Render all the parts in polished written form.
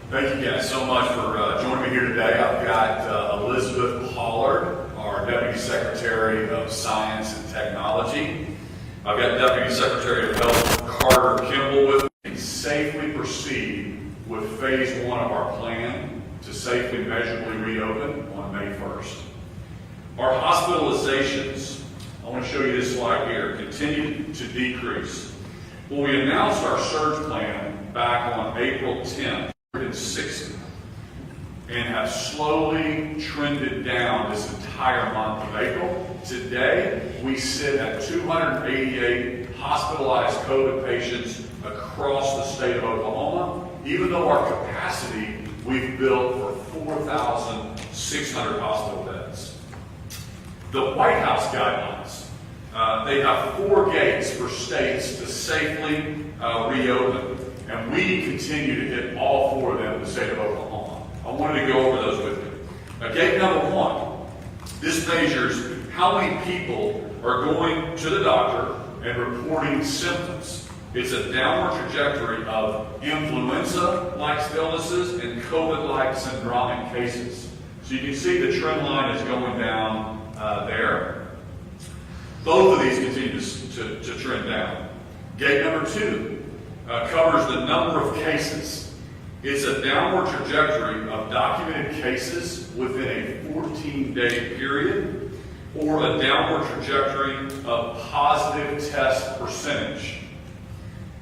Thank you guys so much for joining me here today. I've got Elizabeth Pollard, our Deputy Secretary of Science and Technology. I've got Deputy Secretary of Health Carter Kimball with me. And safely proceed with phase 1 of our plan to safely measurably reopen on May 1st. Our hospitalizations, I want to show you this slide here, continue to decrease. Well, we announced our surge plan back on April 10th, 160, and have slowly trended down this entire month of April. Today, we sit at 288 hospitalized COVID patients across the state of Oklahoma, even though our capacity we've built for 4,600 hospital beds. The White House guidelines, they have 4 gates for states to safely reopen, and we continue to hit all 4 of them in the state of Oklahoma. I wanted to go over those with you. Now, gate number 1, this measures how many people are going to the doctor and reporting symptoms. It's a downward trajectory of influenza-like illnesses and COVID-like syndromic cases. So you can see the trend line is going down there. Both of these continue to trend down. Gate number 2 covers the number of cases. It's a downward trajectory of documented cases within a 14-day period, or a downward trajectory of positive test percentage.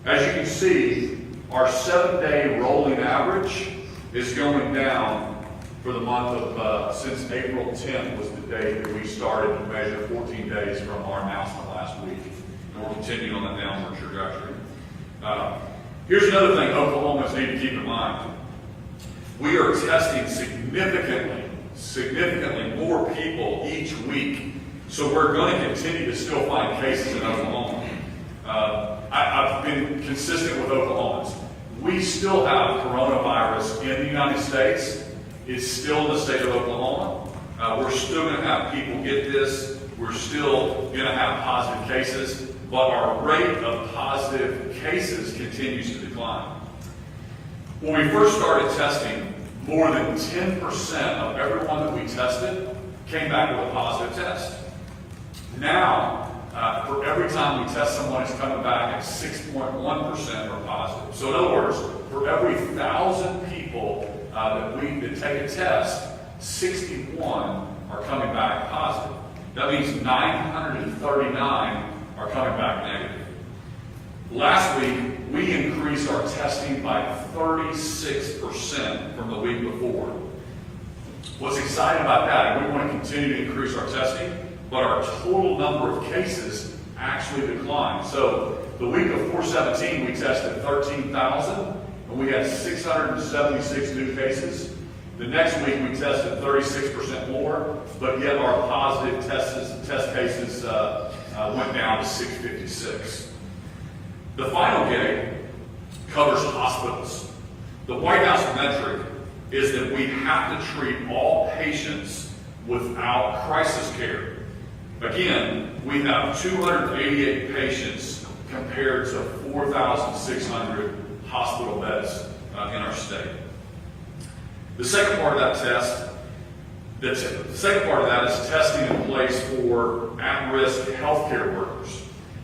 As you can see, our 7-day rolling average is going down for the month of, since April 10th was the day that we started to measure 14 days from our announcement last week. And we're continuing on that downward trajectory. Here's another thing Oklahomans need to keep in mind. We are testing significantly more people each week. So we're going to continue to still find cases in Oklahoma. I've been consistent with Oklahomans. We still have coronavirus in the United States. It's still in the state of Oklahoma. We're still going to have people get this. We're still going to have positive cases, but our rate of positive cases continues to decline. When we first started testing, more than 10% of everyone that we tested came back with a positive test. Now, for every time we test someone, it's coming back at 6.1% are positive. So in other words, for every 1,000 people that take a test, 61 are coming back positive. That means 939 are coming back negative. Last week, we increased our testing by 36% from the week before. What's exciting about that, and we want to continue to increase our testing, but our total number of cases actually declined. So the week of 4/17, we tested 13,000, and we had 676 new cases. The next week, we tested 36% more, but yet our positive test cases went down to 656. The final gate covers hospitals. The White House metric is that we have to treat all patients without crisis care. Again, we have 288 patients compared to 4,600 hospital beds in our state. The second part of that test, the second part of that is testing in place for at-risk healthcare workers.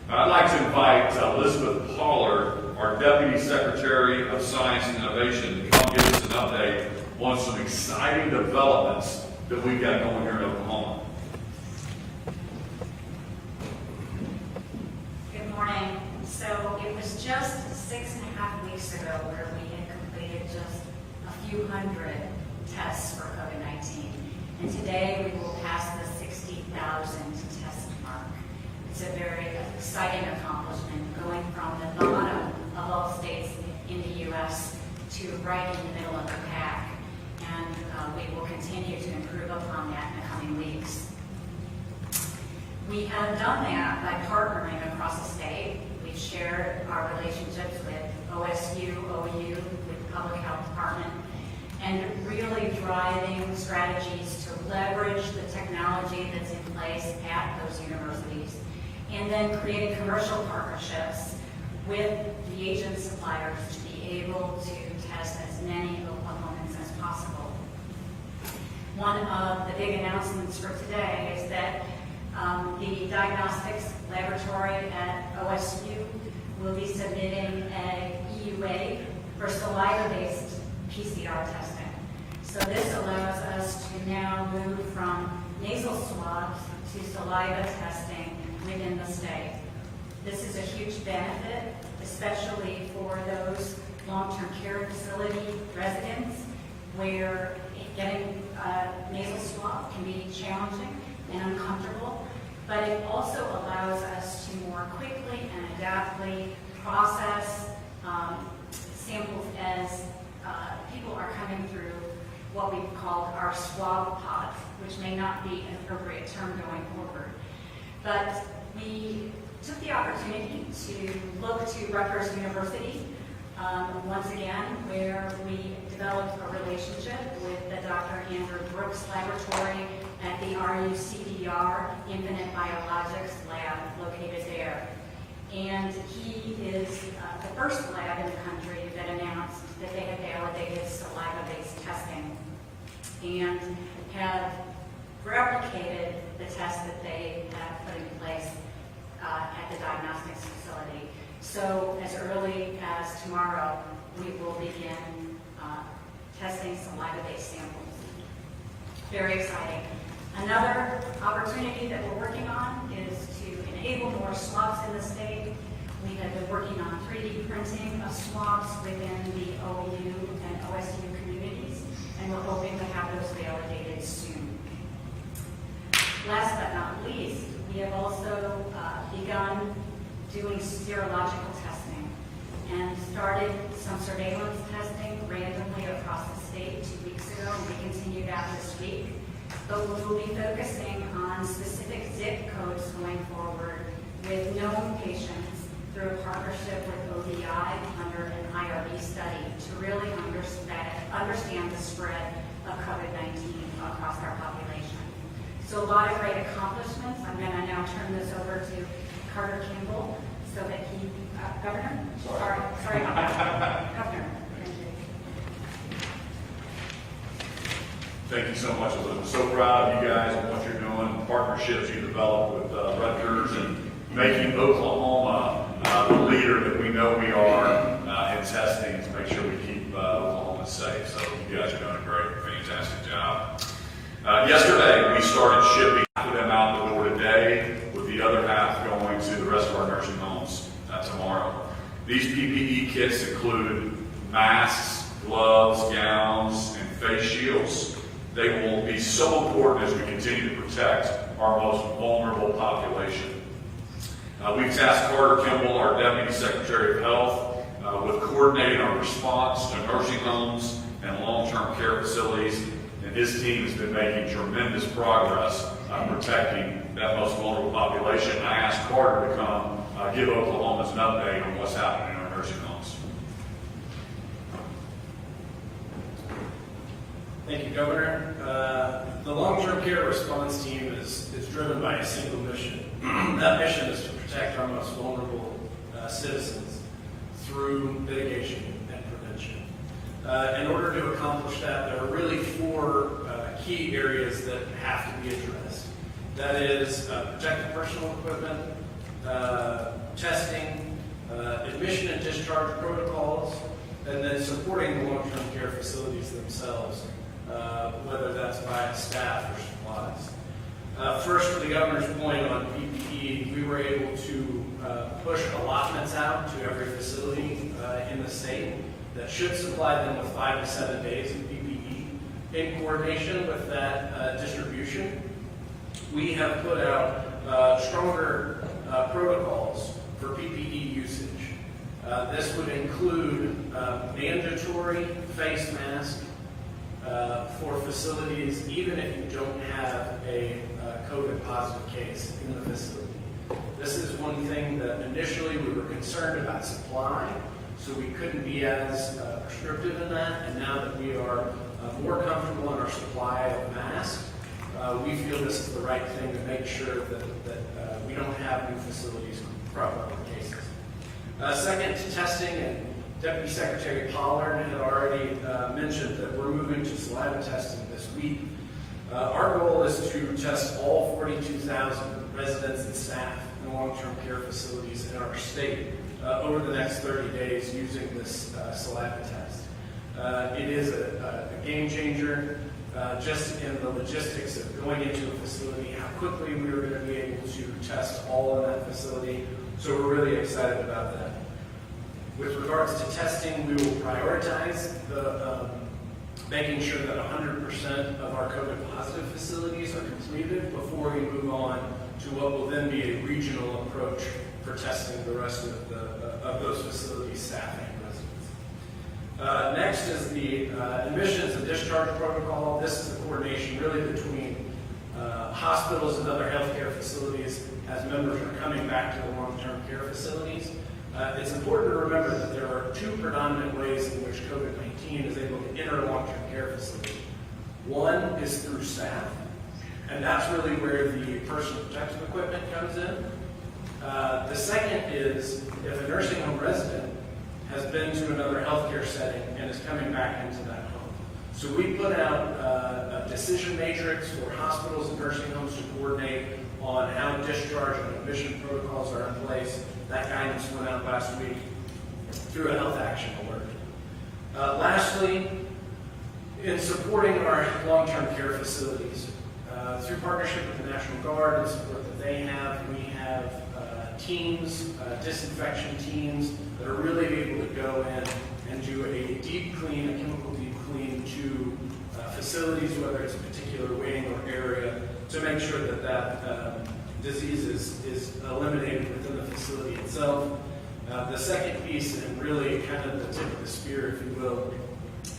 I'd like to invite Elizabeth Pollard, our Deputy Secretary of Science and Innovation, to come give us an update on some exciting developments that we've got going here in Oklahoma. Good morning. So it was just 6.5 weeks ago where we had completed just a few hundred tests for COVID-19. And today we will pass the 60,000 test mark. It's a very exciting accomplishment, going from the bottom of all states in the U.S. to right in the middle of the pack. And we will continue to improve upon that in the coming weeks. We have done that by partnering across the state. We've shared our relationships with OSU, OU, with the Public Health Department, and really driving strategies to leverage the technology that's in place at those universities, and then creating commercial partnerships with the agent suppliers to be able to test as many one of the big announcements for today is that the diagnostics laboratory at OSU will be submitting a EUA for saliva-based PCR testing. So this allows us to now move from nasal swabs to saliva testing within the state. This is a huge benefit, especially for those long-term care facility residents where getting a nasal swab can be challenging and uncomfortable, but it also allows us to more quickly and adaptly process samples as people are coming through what we've called our swab pods, which may not be an appropriate term going forward. But we took the opportunity to look to Rutgers University once again, where we developed a relationship with the Dr. Andrew Brooks Laboratory at the RUCDR Infinite Biologics Lab located there. And he is the first lab in the country that announced that they had validated saliva-based testing and have replicated the test that they have put in place at the diagnostics facility. So as early as tomorrow, we will begin testing saliva-based samples. Very exciting. Another opportunity that we're working on is to enable more swabs in the state. We have been working on 3D printing of swabs within the OU and OSU communities, and we're hoping to have those validated soon. Last but not least, we have also begun doing serological testing and started some surveillance testing randomly across the state 2 weeks ago, and we continue that this week. But we will be focusing on specific zip codes going forward with known patients through a partnership with ODI under an IRB study to really understand the spread of COVID-19 across our population. So a lot of great accomplishments. I'm going to now turn this over to Carter Kimball so that he, Governor? Sorry, Governor. Thank you so much, Elizabeth. So proud of you guys and what you're doing, the partnerships you developed with Rutgers and making Oklahoma the leader that we know we are in testing to make sure we keep Oklahoma safe. So you guys are doing a great, fantastic job. Yesterday, we started shipping half of them out the door today, with the other half going to the rest of our nursing homes tomorrow. These PPE kits include masks, gloves, gowns, and face shields. They will be so important as we continue to protect our most vulnerable population. We've tasked Carter Kimball, our Deputy Secretary of Health, with coordinating our response to nursing homes and long-term care facilities, and his team has been making tremendous progress protecting that most vulnerable population. I asked Carter to come give Oklahomans an update on what's happening in our nursing homes. Thank you, Governor. The long-term care response team is driven by a single mission. That mission is to protect our most vulnerable citizens through mitigation and prevention. In order to accomplish that, there are really four key areas that have to be addressed. That is protective personal equipment, testing, admission and discharge protocols, and then supporting the long-term care facilities themselves, whether that's by staff or supplies. First, for the Governor's point on PPE, we were able to push allotments out to every facility in the state that should supply them with 5 to 7 days of PPE. In coordination with that distribution, we have put out stronger protocols for PPE usage. This would include mandatory face masks for facilities, even if you don't have a COVID positive case in the facility. This is one thing that initially we were concerned about supply, so we couldn't be as prescriptive in that, and now that we are more comfortable in our supply of masks, we feel this is the right thing to make sure that we don't have new facilities crop up with cases. Second, testing, and Deputy Secretary Pollard had already mentioned that we're moving to saliva testing this week. Our goal is to test all 42,000 residents and staff in long-term care facilities in our state over the next 30 days using this saliva test. It is a game changer just in the logistics of going into a facility, how quickly we were going to be able to test all in that facility. So we're really excited about that. With regards to testing, we will prioritize the making sure that 100% of our COVID positive facilities are completed before we move on to what will then be a regional approach for testing the rest of those facilities, staff and residents. Next is the admissions and discharge protocol. This is the coordination really between hospitals and other healthcare facilities as members are coming back to the long-term care facilities. It's important to remember that there are two predominant ways in which COVID-19 is able to enter a long-term care facility. One is through staff, and that's really where the personal protective equipment comes in. The second is if a nursing home resident has been to another healthcare setting and is coming back into that home. So we put out a decision matrix for hospitals and nursing homes to coordinate on how discharge and admission protocols are in place. That guidance went out last week through a health action alert. Lastly, in supporting our long-term care facilities, through partnership with the National Guard and support that they have, we have teams, disinfection teams that are really able to go in and do a deep clean, a chemical deep clean to facilities, whether it's a particular wing or area, to make sure that that disease is eliminated within the facility itself. The second piece, and really kind of the tip of the spear, if you will,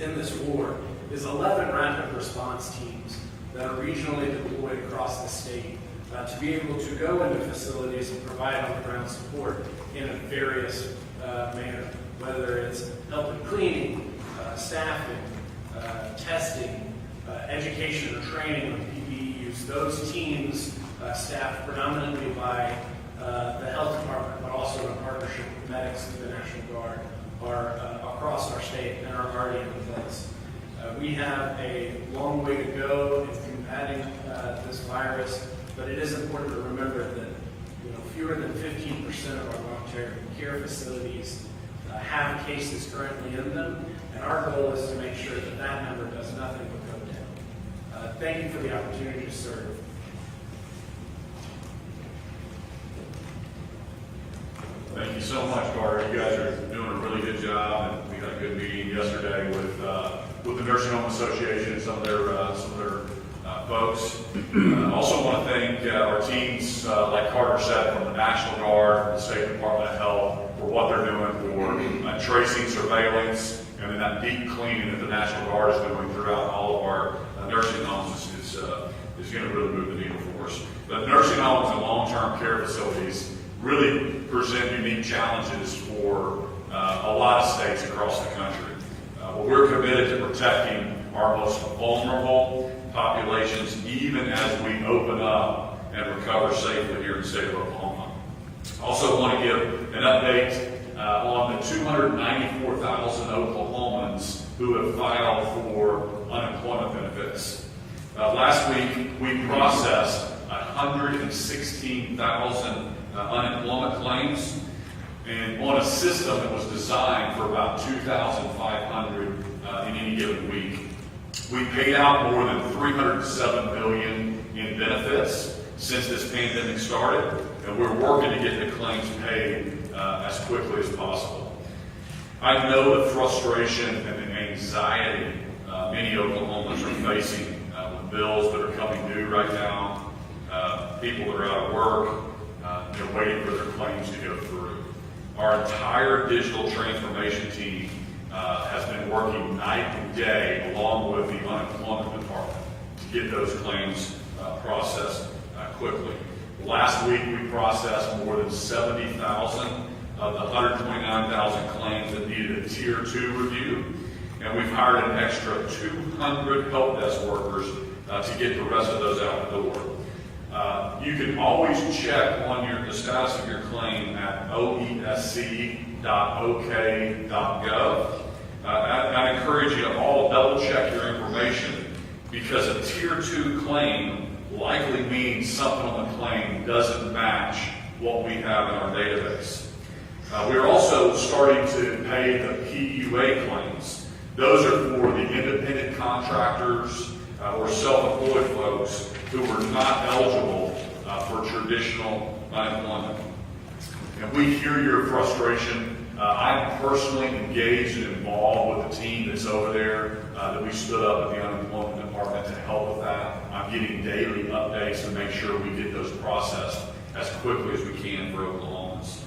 in this war, is 11 rapid response teams that are regionally deployed across the state to be able to go into facilities and provide on-the-ground support in a various manner, whether it's helping cleaning, staffing, testing, education or training on PPE use. Those teams, staffed predominantly by the health department, but also in partnership with medics and the National Guard, are across our state and are already in place. We have a long way to go in combating this virus, but it is important to remember that fewer than 15% of our long-term care facilities have cases currently in them, and our goal is to make sure that that number does nothing but go down. Thank you for the opportunity to serve. Thank you so much, Carter. You guys are doing a really good job, and we had a good meeting yesterday with the Nursing Home Association and some of their folks. Also want to thank our teams, like Carter said, from the National Guard, the State Department of Health, for what they're doing for tracing, surveillance, and then that deep cleaning that the National Guard is doing throughout all of our nursing homes is going to really move the needle for us. But nursing homes and long-term care facilities really present unique challenges for a lot of states across the country. But we're committed to protecting our most vulnerable populations, even as we open up and recover safely here in the state of Oklahoma. Also want to give an update on the 294,000 Oklahomans who have filed for unemployment benefits. Last week, we processed 116,000 unemployment claims, and on a system that was designed for about 2,500 in any given week. We paid out more than $307 million in benefits since this pandemic started, and we're working to get the claims paid as quickly as possible. I know the frustration and the anxiety many Oklahomans are facing with bills that are coming due right now, people that are out of work, they're waiting for their claims to go through. Our entire digital transformation team has been working night and day along with the unemployment department to get those claims processed quickly. Last week we processed more than 70,000 of the 129,000 claims that needed a Tier 2 review, and we've hired an extra 200 help desk workers to get the rest of those out the door. You can always check on the status of your claim at oesc.ok.gov. I encourage you to all double check your information because a tier 2 claim likely means something on the claim doesn't match what we have in our database. We are also starting to pay the PUA claims. Those are for the independent contractors or self-employed folks who are not eligible for traditional unemployment. And we hear your frustration. I'm personally engaged and involved with the team that's over there that we stood up at the unemployment department to help with that. I'm getting daily updates to make sure we get those processed as quickly as we can for Oklahomans.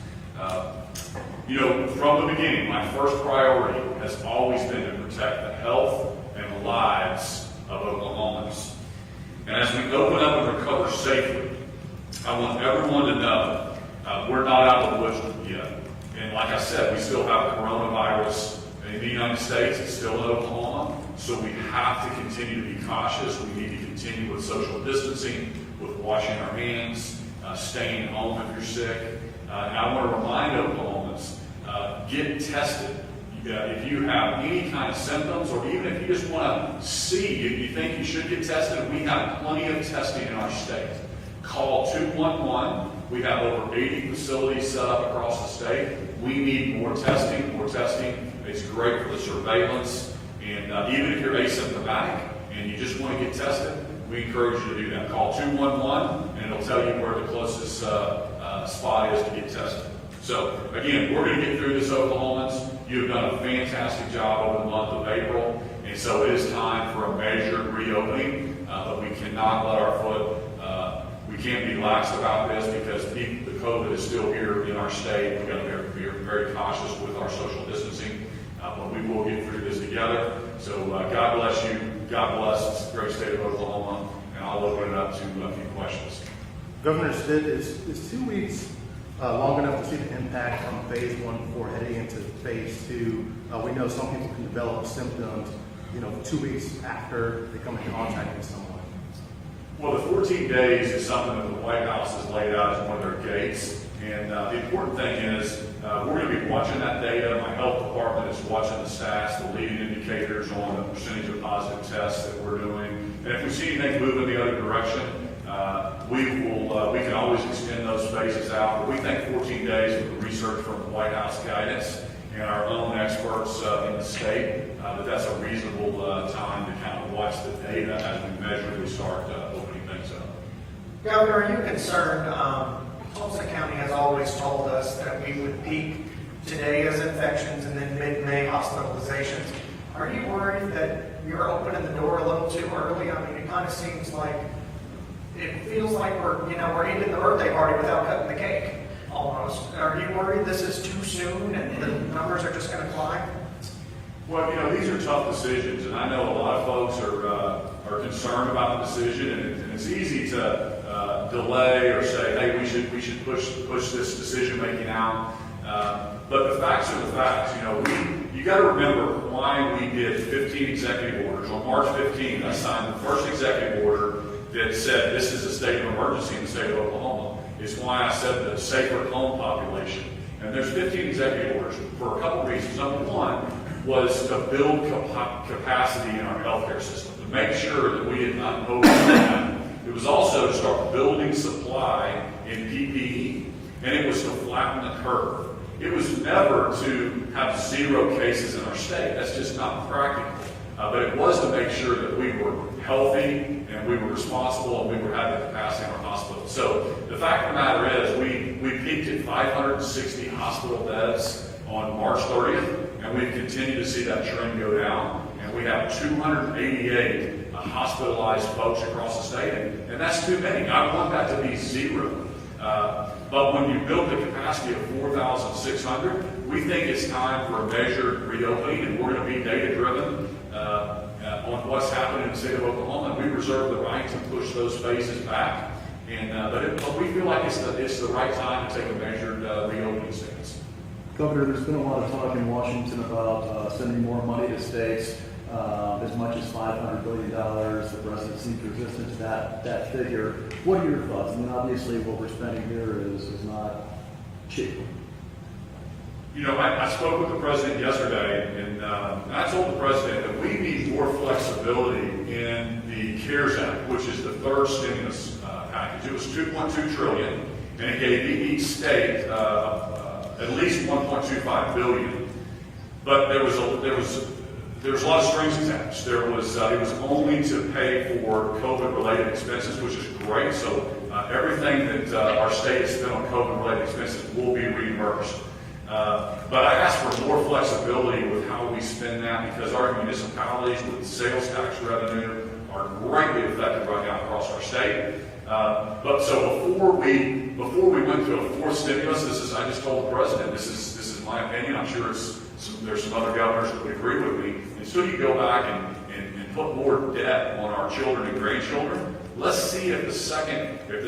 From the beginning, my first priority has always been to protect the health and the lives of Oklahomans. And as we open up and recover safely, I want everyone to know we're not out of the woods yet. And like I said, we still have coronavirus in the United States. It's still in Oklahoma. So we have to continue to be cautious. We need to continue with social distancing, with washing our hands, staying home if you're sick. And I want to remind Oklahomans, get tested. If you have any kind of symptoms, or even if you just want to see, you think you should get tested, we have plenty of testing in our state. Call 211. We have over 80 facilities set up across the state. We need more testing, more testing. It's great for the surveillance. And even if you're asymptomatic and you just want to get tested, we encourage you to do that. Call 211 and it'll tell you where the closest spot is to get tested. So again, we're going to get through this, Oklahomans. You've done a fantastic job over the month of April. And so it is time for a measured reopening, but we cannot let our foot, we can't be lax about this because the COVID is still here in our state. We've got to be very cautious with our social distancing, but we will get through this together. So God bless you. God bless the great state of Oklahoma. And I'll open it up to a few questions. Governor Stitt, is 2 weeks long enough to see the impact on phase 1 before heading into phase 2? We know some people can develop symptoms, 2 weeks after they come into contact with someone. Well, the 14 days is something that the White House has laid out as one of their gates. And the important thing is we're going to be watching that data. My health department is watching the stats, the leading indicators on the percentage of positive tests that we're doing. And if we see anything move in the other direction, we can always extend those phases out. But we think 14 days with the research from the White House guidance and our own experts in the state, that's a reasonable time to kind of watch the data as we measurably start opening things up. Governor, are you concerned? Tulsa County has always told us that we would peak today as infections and then mid-May hospitalizations. Are you worried that you're opening the door a little too early? I mean, it kind of seems like, it feels like we're ending the birthday party without cutting the cake, almost. Are you worried this is too soon and the numbers are just going to climb? Well, these are tough decisions, and I know a lot of folks are concerned about the decision, and it's easy to delay or say, hey, we should push this decision making out. But the facts are the facts. You got to remember why we did 15 executive orders. On March 15th, I signed the first executive order that said this is a state of emergency in the state of Oklahoma. It's why I said the safer home population. And there's 15 executive orders for a couple reasons. Number one was to build capacity in our healthcare system, to make sure that we did not overrun. It was also to start building supply in PPE, and it was to flatten the curve. It was never to have 0 cases in our state. That's just not practical. But it was to make sure that we were healthy and we were responsible and we had the capacity in our hospital. So the fact of the matter is we peaked at 560 hospital beds on March 30th, and we've continued to see that trend go down. And we have 288 hospitalized folks across the state, and that's too many. I want that to be 0. But when you build the capacity of 4,600, we think it's time for a measured reopening, and we're going to be data-driven on what's happening in the state of Oklahoma. And we reserve the right to push those phases back. But we feel like it's the right time to take a measured reopening stance. Governor, there's been a lot of talk in Washington about sending more money to states, as much as $500 billion. The president seems resistant to that figure. What are your thoughts? I mean, obviously what we're spending here is not cheap. I spoke with the president yesterday, and I told the president that we need more flexibility in the CARES Act, which is the third stimulus package. It was $2.2 trillion, and it gave each state at least $1.25 billion. But there was a lot of strings attached. It was only to pay for COVID-related expenses, which is great. So everything that our state has spent on COVID-related expenses will be reimbursed. But I asked for more flexibility with how we spend that, because our municipalities with sales tax revenue are greatly affected right now across our state. But so before we went to a fourth stimulus, I just told the president, this is my opinion. I'm sure there's some other governors that would agree with me. Until you go back and put more debt on our children and grandchildren, let's see if the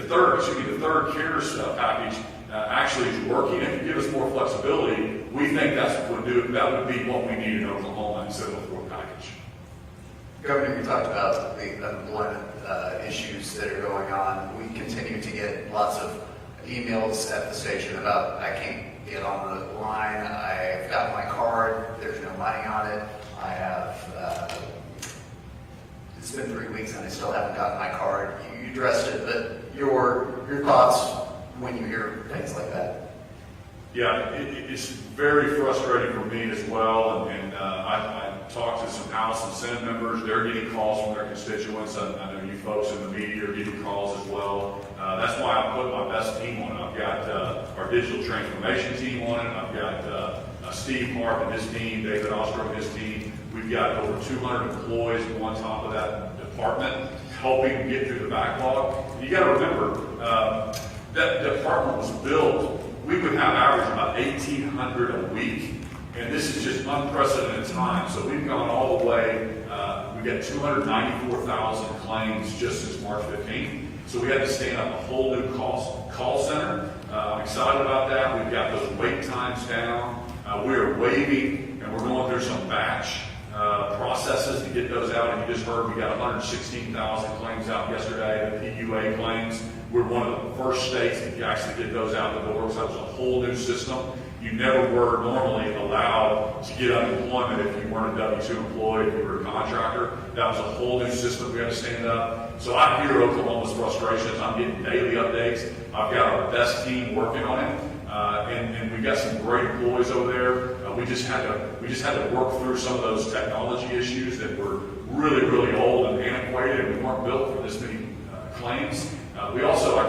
third CARES package actually is working. If you give us more flexibility, we think that would be what we need in Oklahoma instead of a fourth package. Governor, you talked about the unemployment issues that are going on. We continue to get lots of emails at the station about, I can't get on the line, I've got my card, there's no money on it, I have, it's been 3 weeks and I still haven't gotten my card. You addressed it, but your thoughts when you hear things like that? Yeah, it's very frustrating for me as well, and I talked to some House and Senate members. They're getting calls from their constituents. I know you folks in the media are getting calls as well. That's why I put my best team on it. I've got our digital transformation team on it. I've got Steve Mark and his team, David Ostrom and his team. We've got over 200 employees on top of that department helping get through the backlog. You got to remember, that department was built, we would have average about 1,800 a week, and this is just unprecedented time. So we've gone all the way, we've got 294,000 claims just since March 15th. So we had to stand up a whole new call center. I'm excited about that. We've got those wait times down. We're waiving, and we're going through some batch processes to get those out. And you just heard we got 116,000 claims out yesterday, the PUA claims. We're one of the first states to actually get those out the door, so that was a whole new system. You never were normally allowed to get unemployment if you weren't a W-2 employee, if you were a contractor. That was a whole new system we had to stand up. So I hear Oklahoma's frustrations. I'm getting daily updates. I've got our best team working on it. And we've got some great employees over there. We just had to work through some of those technology issues that were really, really old and antiquated, and we weren't built for this many claims. We also, I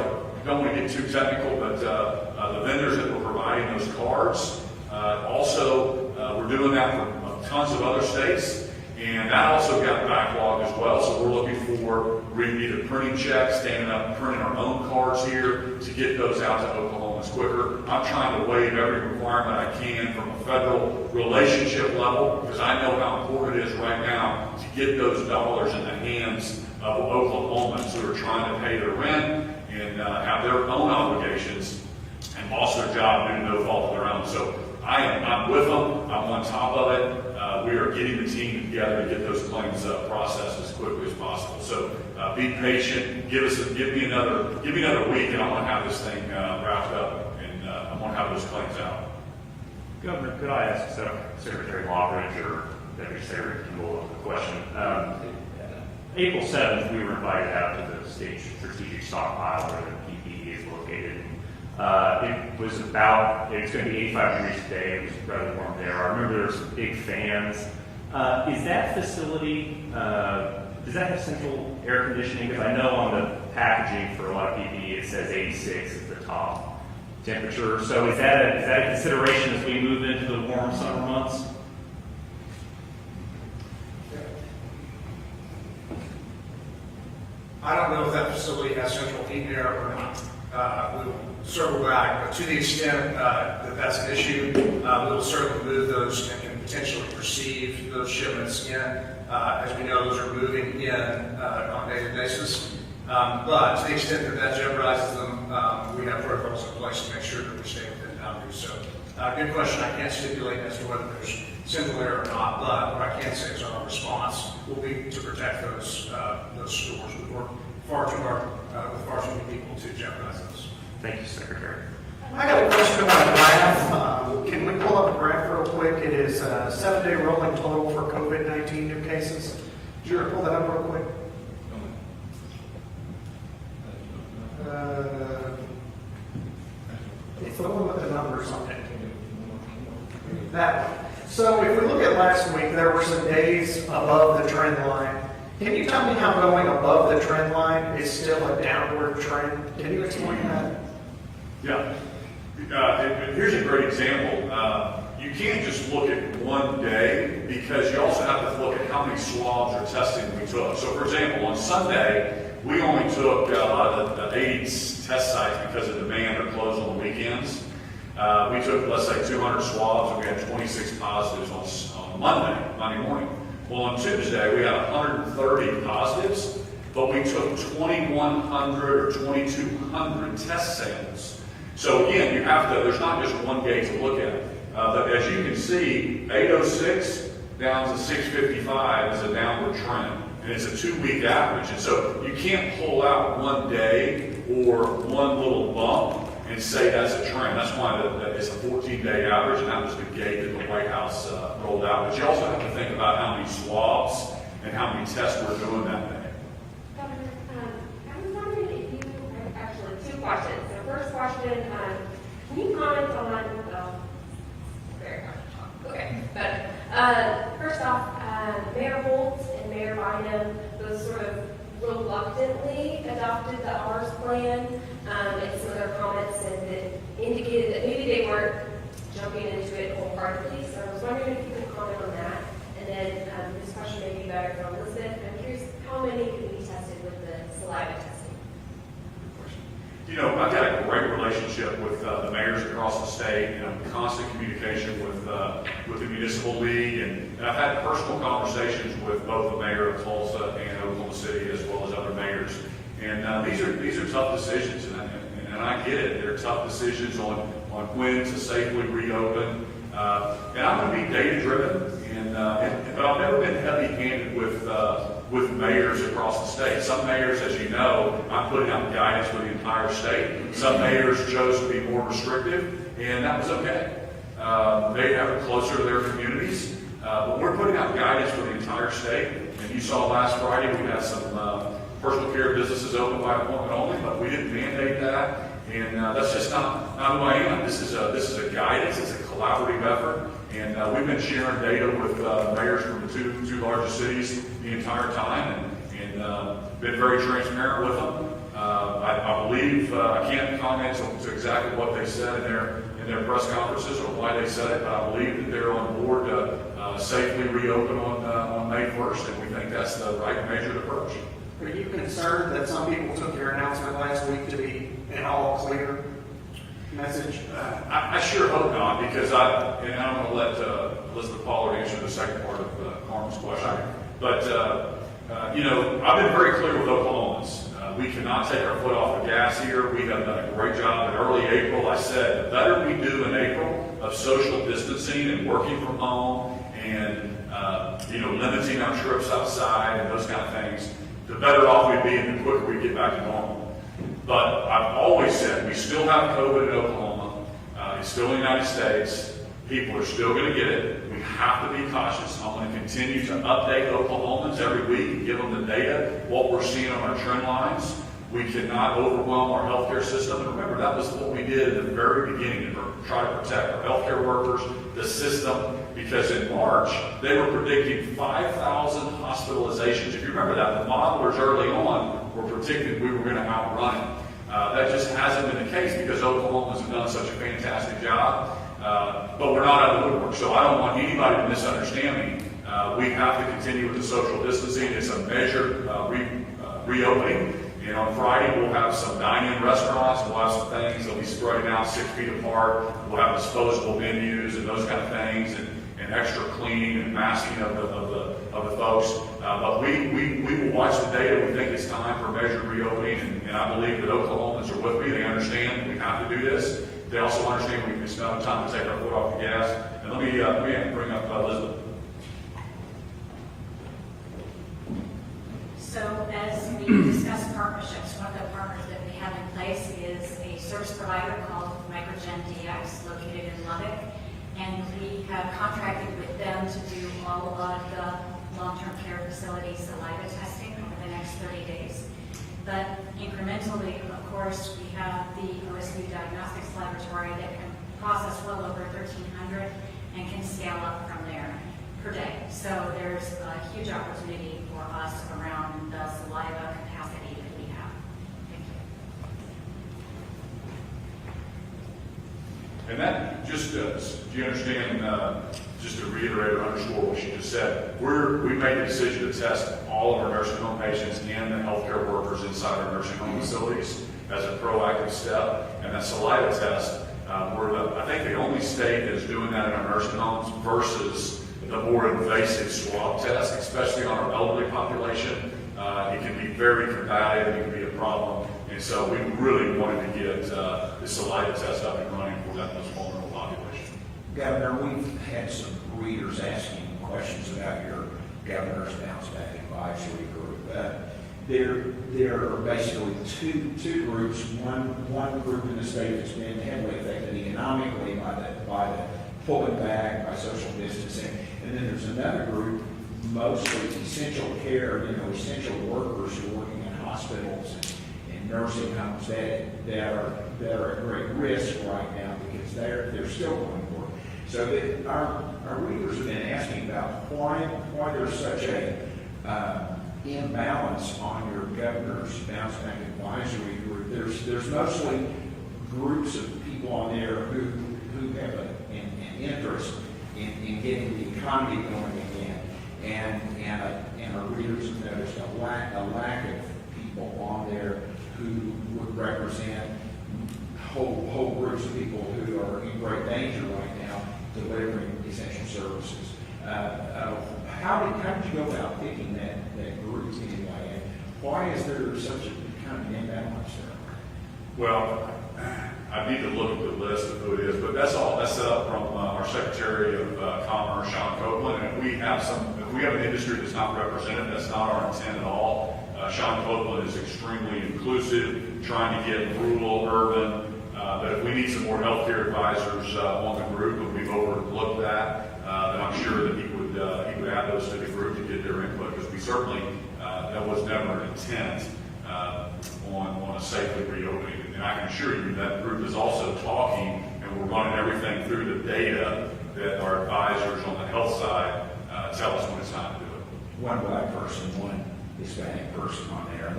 don't want to get too technical, but the vendors that were providing those cards, also we're doing that for tons of other states, and that also got backlogged as well. So we're looking for either printing checks, standing up and printing our own cards here to get those out to Oklahomans quicker. I'm trying to waive every requirement I can from a federal relationship level, because I know how important it is right now to get those dollars in the hands of Oklahomans who are trying to pay their rent and have their own obligations and lost their job due to no fault of their own. So I'm with them. I'm on top of it. We are getting the team together to get those claims processed as quickly as possible. So be patient. Give me another week, and I want to have this thing wrapped up, and I want to have those claims out. Governor, could I ask Secretary Lockridge or Deputy Secretary Kimball a question? April 7th, we were invited out to the state strategic stockpile where the PPE is located. It's going to be 85 degrees today. It was rather warm there. I remember there were some big fans. Is that facility, does that have central air conditioning? Because I know on the packaging for a lot of PPE it says 86 at the top temperature. So is that a consideration as we move into the warm summer months? I don't know if that facility has central heat and air or not. We will circle back, but to the extent that that's an issue, we will certainly move those and can potentially receive those shipments in. As we know, those are moving in on a daily basis. But to the extent that that jeopardizes them, we have protocols in place to make sure that we stay within boundaries. So, good question. I can't stipulate as to whether there's central air or not, but what I can say is our response will be to protect those stores. We work far too hard with far too many people to jeopardize those. Thank you, Secretary. I got a question about a graph. Can we pull up a graph real quick? It is 7-day rolling total for COVID-19 new cases. Sure. Pull that up real quick. It's the one with the numbers on it. That one. So if we look at last week, there were some days above the trend line. Can you tell me how going above the trend line is still a downward trend? Can you explain that? Yeah. Here's a great example. You can't just look at one day because you also have to look at how many swabs or testing we took. So, for example, on Sunday, we only took the 80 test sites because of demand are closed on the weekends. We took, let's say, 200 swabs, and we had 26 positives on Monday morning. Well, on Tuesday, we had 130 positives, but we took 2,100 or 2,200 test samples. So again, you have to, there's not just one gate to look at. But as you can see, 806 down to 655 is a downward trend. And it's a 2-week average. And so you can't pull out one day or one little bump and say that's a trend. That's why it's a 14-day average, and that was the gate that the White House rolled out. But you also have to think about how many swabs and how many tests we're doing that day. Governor, I was wondering if you, actually, 2 questions. The first question, can you comment on, very hard to talk. Okay, but first off, Mayor Holt and Mayor Bynum both sort of reluctantly adopted the ours plan, and some of their comments indicated that maybe they weren't jumping into it wholeheartedly. So I was wondering if you could comment on that. And then this question may be better for Elizabeth. I'm curious, how many can be tested with the saliva testing? You know, I've got a great relationship with the mayors across the state, and I'm in constant communication with the municipal league, and I've had personal conversations with both the mayor of Tulsa and Oklahoma City, as well as other mayors. And these are tough decisions, and I get it. They're tough decisions on when to safely reopen. And I'm going to be data driven, but I've never been heavy-handed with mayors across the state. Some mayors, as you know, I'm putting out guidance for the entire state. Some mayors chose to be more restrictive, and that was okay. They have it closer to their communities, but we're putting out guidance for the entire state. And you saw last Friday we had some personal care businesses open by appointment only, but we didn't mandate that. And that's just not who I am. This is a guidance. It's a collaborative effort. And we've been sharing data with mayors from the two largest cities the entire time, and been very transparent with them. I believe I can't comment to exactly what they said in their press conferences or why they said it, but I believe that they're on board to safely reopen on May 1st, and we think that's the right measured approach. Are you concerned that some people took your announcement last week to be an all clear message? I sure hope not, because I'm going to let Elizabeth Pollard answer the second part of Carmen's question. But, you know, I've been very clear with Oklahomans. We cannot take our foot off the gas here. We have done a great job in early April. I said, the better we do in April of social distancing and working from home and, you know, limiting our trips outside and those kind of things, the better off we'd be and the quicker we get back to normal. But I've always said we still have COVID in Oklahoma. It's still in the United States. People are still going to get it. We have to be cautious. I'm going to continue to update Oklahomans every week and give them the data, what we're seeing on our trend lines. We cannot overwhelm our healthcare system. And remember, that was what we did at the very beginning to try to protect our healthcare workers, the system, because in March, they were predicting 5,000 hospitalizations. If you remember that, the modelers early on were predicting we were going to outrun it. That just hasn't been the case because Oklahomans have done such a fantastic job. But we're not out of the woodwork, so I don't want anybody to misunderstand me. We have to continue with the social distancing. It's a measured reopening. And on Friday, we'll have some dine-in restaurants. We'll have some things. They'll be spreading out 6 feet apart. We'll have disposable menus and those kind of things, and extra cleaning and masking of the folks. But we will watch the data. We think it's time for measured reopening, and I believe that Oklahomans are with me. They understand we have to do this. They also understand it's not time to take our foot off the gas. And let me bring up Elizabeth. So as we discuss partnerships, one of the partners that we have in place is a service provider called Microgen DX located in Lubbock. And we have contracted with them to do all of the long-term care facility saliva testing over the next 30 days. But incrementally, of course, we have the OSU Diagnostics Laboratory that can process well over 1,300 and can scale up from there per day. So there's a huge opportunity for us around the saliva capacity that we have. Thank you. And that just, do you understand, just to reiterate or underscore what she just said, we made the decision to test all of our nursing home patients and the healthcare workers inside our nursing home facilities as a proactive step. And that saliva test, I think the only state that is doing that in our nursing homes versus the more invasive swab test, especially on our elderly population. It can be very combative, it can be a problem. And so we really wanted to get the saliva test up and running for that most vulnerable population. Governor, we've had some readers asking questions about your governor's bounce back advisory group. There are basically two groups. One group in the state that's been heavily affected economically by the pulling back, by social distancing, and then there's another group, mostly essential care, essential workers who are working in hospitals and nursing homes that are at great risk right now because they're still going to work. So our readers have been asking about why there's such a imbalance on your governor's bounce back advisory group. There's mostly groups of people on there who have an interest in getting the economy going again, and our readers have noticed a lack of people on there who would represent whole groups of people who are in great danger right now delivering essential services. How did you go about picking that group anyway? And why is there such a kind of imbalance there? Well, I need to look at the list of who it is, but that's set up from our Secretary of Commerce, Sean Copeland. And if we have an industry that's not represented, that's not our intent at all. Sean Copeland is extremely inclusive, trying to get rural, urban. But if we need some more healthcare advisors on the group, and we've overlooked that, then I'm sure that he would add those to the group to get their input, because we certainly, that was never an intent on a safely reopening. And I can assure you that group is also talking, and we're running everything through the data that our advisors on the health side tell us when it's time to do it. One black person, one Hispanic person on there. And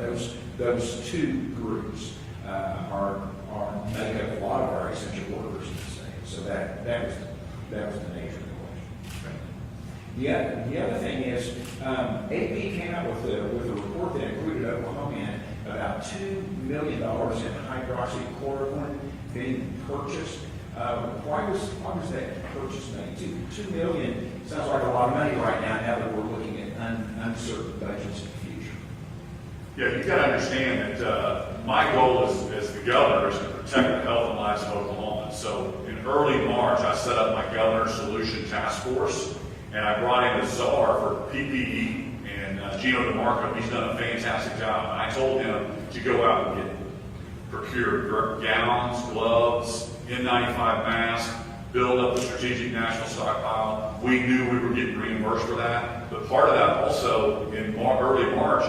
those two groups make up a lot of our essential workers in the state. So that was the nature of the question. The other thing is, AP came out with a report that included Oklahoman about $2 million in hydroxychloroquine being purchased. Why was that purchase made? $2 million sounds like a lot of money right now that we're looking at uncertain budgets in the future. Yeah, you've got to understand that my goal as the governor is to protect the health and lives of Oklahomans. So in early March, I set up my Governor's Solution Task Force, and I brought in the czar for PPE, and Gino DeMarco. He's done a fantastic job. And I told him to go out and procure gowns, gloves, N95 masks, build up the strategic national stockpile. We knew we were getting reimbursed for that. But part of that also, in early March,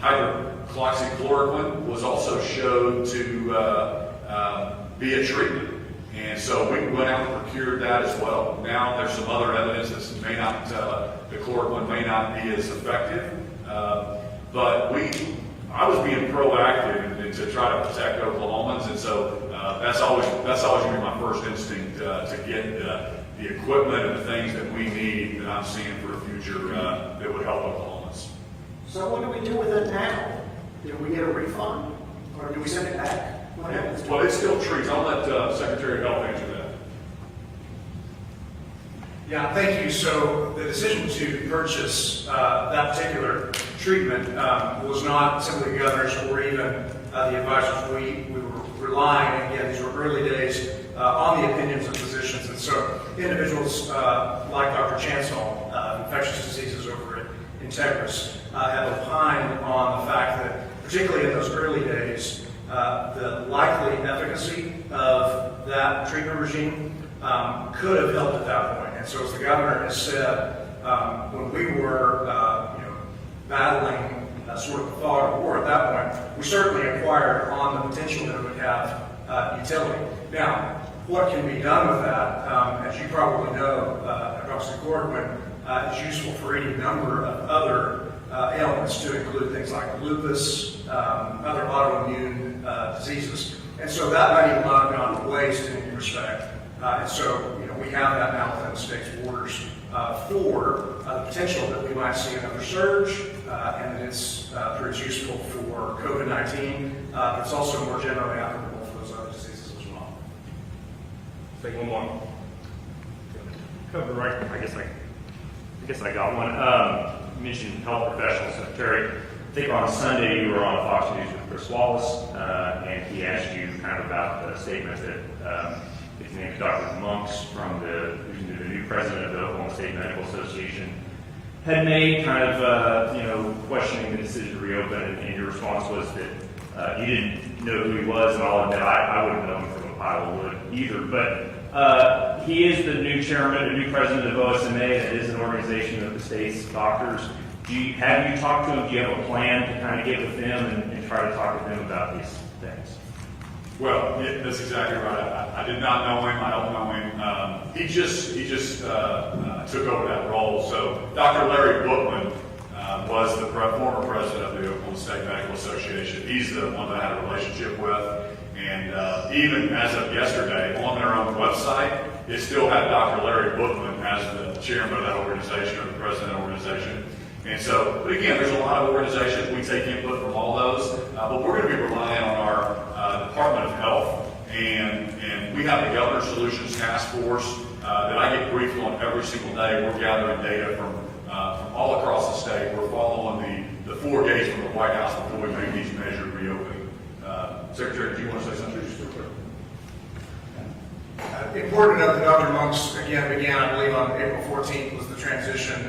hydroxychloroquine was also showed to be a treatment. And so we went out and procured that as well. Now there's some other evidence that the chloroquine may not be as effective. But I was being proactive to try to protect Oklahomans, and so that's always going to be my first instinct to get the equipment and the things that we need that I'm seeing for the future that would help Oklahomans. So what do we do with it now? Do we get a refund, or do we send it back? What happens? Well, it's still treats. I'll let Secretary of Health answer that. Yeah, thank you. So the decision to purchase that particular treatment was not simply the governor's or even the advisors. We were relying, again, these were early days, on the opinions of physicians. And so individuals like Dr. Chancellor, infectious diseases over at Integris, have opined on the fact that, particularly in those early days, the likely efficacy of of that treatment regime could have helped at that point. And so as the governor has said, when we were battling sort of the fog of war at that point, we certainly inquired on the potential that it would have utility. Now, what can be done with that, as you probably know, hydroxychloroquine is useful for any number of other ailments, to include things like lupus, other autoimmune diseases. And so that might even not have gone to waste in any respect. And so, we have that now within the state's borders for the potential that we might see another surge, and that it's proves useful for COVID-19, but it's also more generally applicable for those other diseases as well. Take one more. Cover right. I guess I got one. You mentioned health professionals, Secretary. I think on Sunday you were on Fox News with Chris Wallace, and he asked you kind of about the statement that his name is Dr. Monks, from the new president of the Oklahoma State Medical Association, had made, kind of questioning the decision to reopen, and your response was that you didn't know who he was, and I'll admit I wouldn't know him from a pile of wood either. But he is the new chairman, the new president of OSMA. That is an organization of the state's doctors. Have you talked to him? Do you have a plan to kind of get with them and try to talk with them about these things? Well, yeah, that's exactly right. I did not know him. I don't know him. He just took over that role. So Dr. Larry Bookman was the former president of the Oklahoma State Medical Association. He's the one that I had a relationship with. And even as of yesterday, on their own website, it still had Dr. Larry Bookman as the chairman of that organization, or the president of the organization. And so, but again, there's a lot of organizations. We take input from all those, but we're going to be relying on our Department of Health, and we have the Governor Solutions Task Force that I get briefed on every single day. We're gathering data from all across the state. We're following the 4 gates from the White House before we make these measures reopening. Secretary, do you want to say something just real quick? Important to note that Dr. Monks, again, began, I believe, on April 14th, was the transition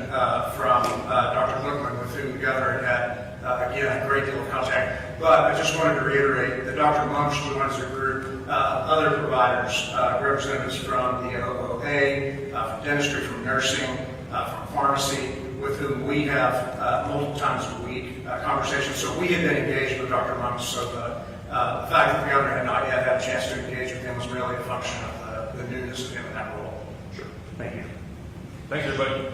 from Dr. Glickman, with whom the governor had, again, a great deal of contact. But I just wanted to reiterate that Dr. Monks joins a group of other providers, representatives from the OOA, from dentistry, from nursing, from pharmacy, with whom we have multiple times a week conversations. So we had been engaged with Dr. Monks, so the fact that the governor had not yet had a chance to engage with him was really a function of the newness of him in that role. Sure. Thank you. Thanks, everybody.